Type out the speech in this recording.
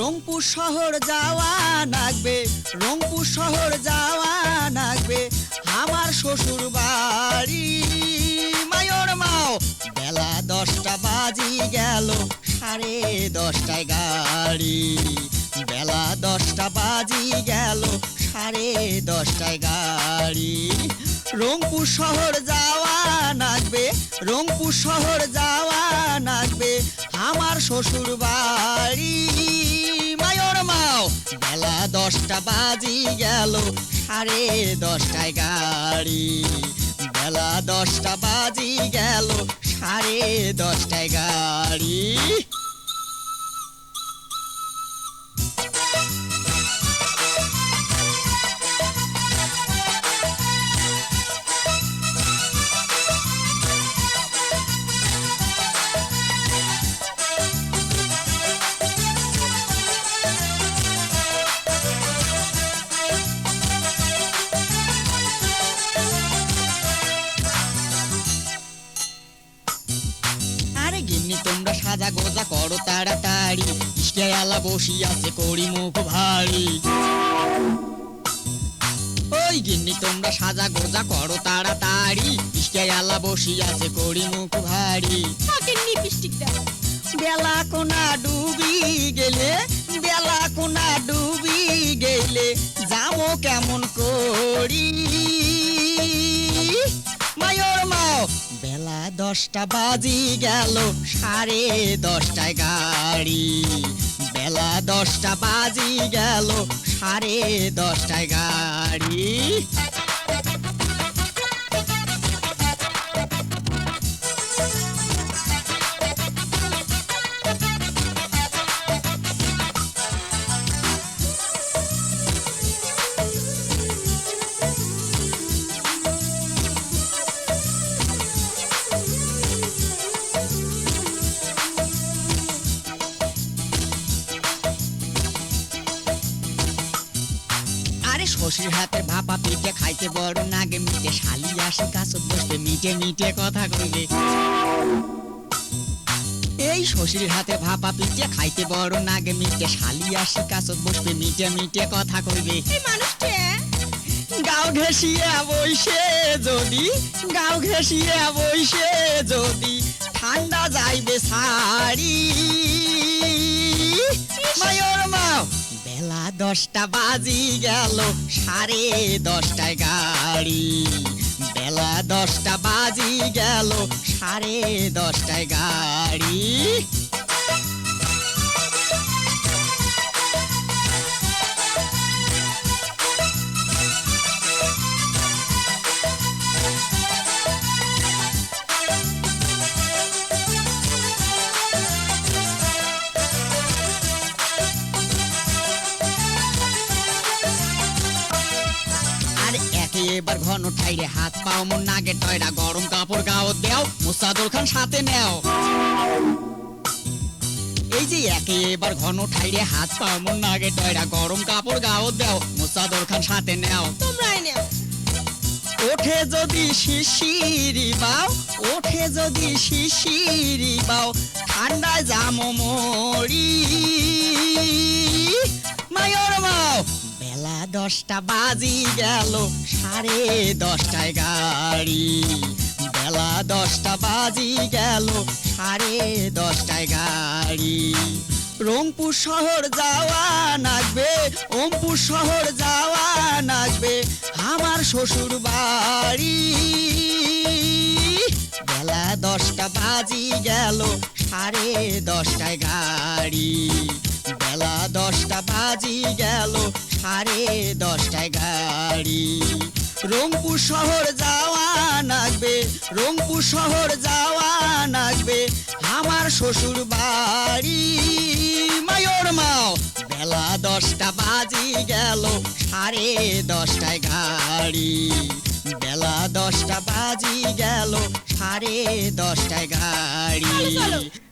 রংপুর শহর যাওয়া লাগবে, রংপুর শহর যাওয়া লাগবে, আমার শ্বশুর বাড়ি। মায়োর মাও বেলা 10টা বাজি গেল, 10:30টায় গাড়ি। বেলা 10টা বাজি গেল, 10:30টায় গাড়ি। রংপুর শহর যাওয়া লাগবে, রংপুর শহর যাওয়া লাগবে, আমার শ্বশুর বাড়ি। মায়োর মাও বেলা 10টা বাজি গেল, 10:30টায় গাড়ি। বেলা 10টা বাজি গেল, 10:30টায় গাড়ি। আরে গিন্নি তোমরা সাজা গোজা করো তাড়াতাড়ি, ইশকেয়ালা বসি আছে করি মুখ ভারী। ওই গিন্নি তোমরা সাজা গোজা করো তাড়াতাড়ি, ইশকেয়ালা বসি আছে করি মুখ ভারী। বেলা কোনা ডুবি গেলে, বেলা কোনা ডুবি গেলে যাবো কেমন করি। মায়োর মাও বেলা 10টা বাজি গেল, 10:30টায় গাড়ি। বেলা 10টা বাজি গেল, 10:30টায় গাড়ি। আরে শ্বশুর হাতের ভাপা পিঠে খাইতে বড় নাগে মিটে, শালি আসে কাছত বসবে মিটে মিটে কথা কইবে। এই শ্বশুর হাতে ভাপা পিঠে খাইতে বড় নাগে মিটে, শালি আসে কাছত বসবে মিটে মিটে কথা কইবে। গাও ঘেঁষিয়ে বইসে যদি, গাও ঘেঁষিয়ে বইসে যদি ঠান্ডা যাইবে সারি। মায়োর মাও বেলা 10টা বাজি গেল, 10:30টায় গাড়ি। বেলা 10টা বাজি গেল, 10:30টায় গাড়ি। এবার ঘন ঠাইরে হাত পাও মন নাগে টয়রা, গরম কাপড় গাও দেও, মুসাদুল খান সাথে নেও। এই যে এবার ঘন ঠাইরে হাত পাও মন নাগে টয়রা, গরম কাপড় গাও দেও, মুসাদুল খান সাথে নেও। তোমরাই নেও। ওঠে যদি শিশিরি বাও, ওঠে যদি শিশিরি বাও, ঠান্ডায় জামো মরি। মায়োর মাও বেলা 10টা বাজি গেল, 10:30টায় গাড়ি। বেলা 10টা বাজি গেল, 10:30টায় গাড়ি। রংপুর শহর যাওয়া লাগবে, রংপুর শহর যাওয়া লাগবে, আমার শ্বশুর বাড়ি। বেলা 10টা বাজি গেল, 10:30টায় গাড়ি। বেলা 10টা বাজি গেল, 10:30টায় গাড়ি। রংপুর শহর যাওয়া লাগবে, রংপুর শহর যাওয়া লাগবে, আমার শ্বশুর বাড়ি। মায়োর মাও বেলা 10টা বাজি গেল, 10:30টায় গাড়ি। বেলা 10টা বাজি গেল, 10:30টায় গাড়ি।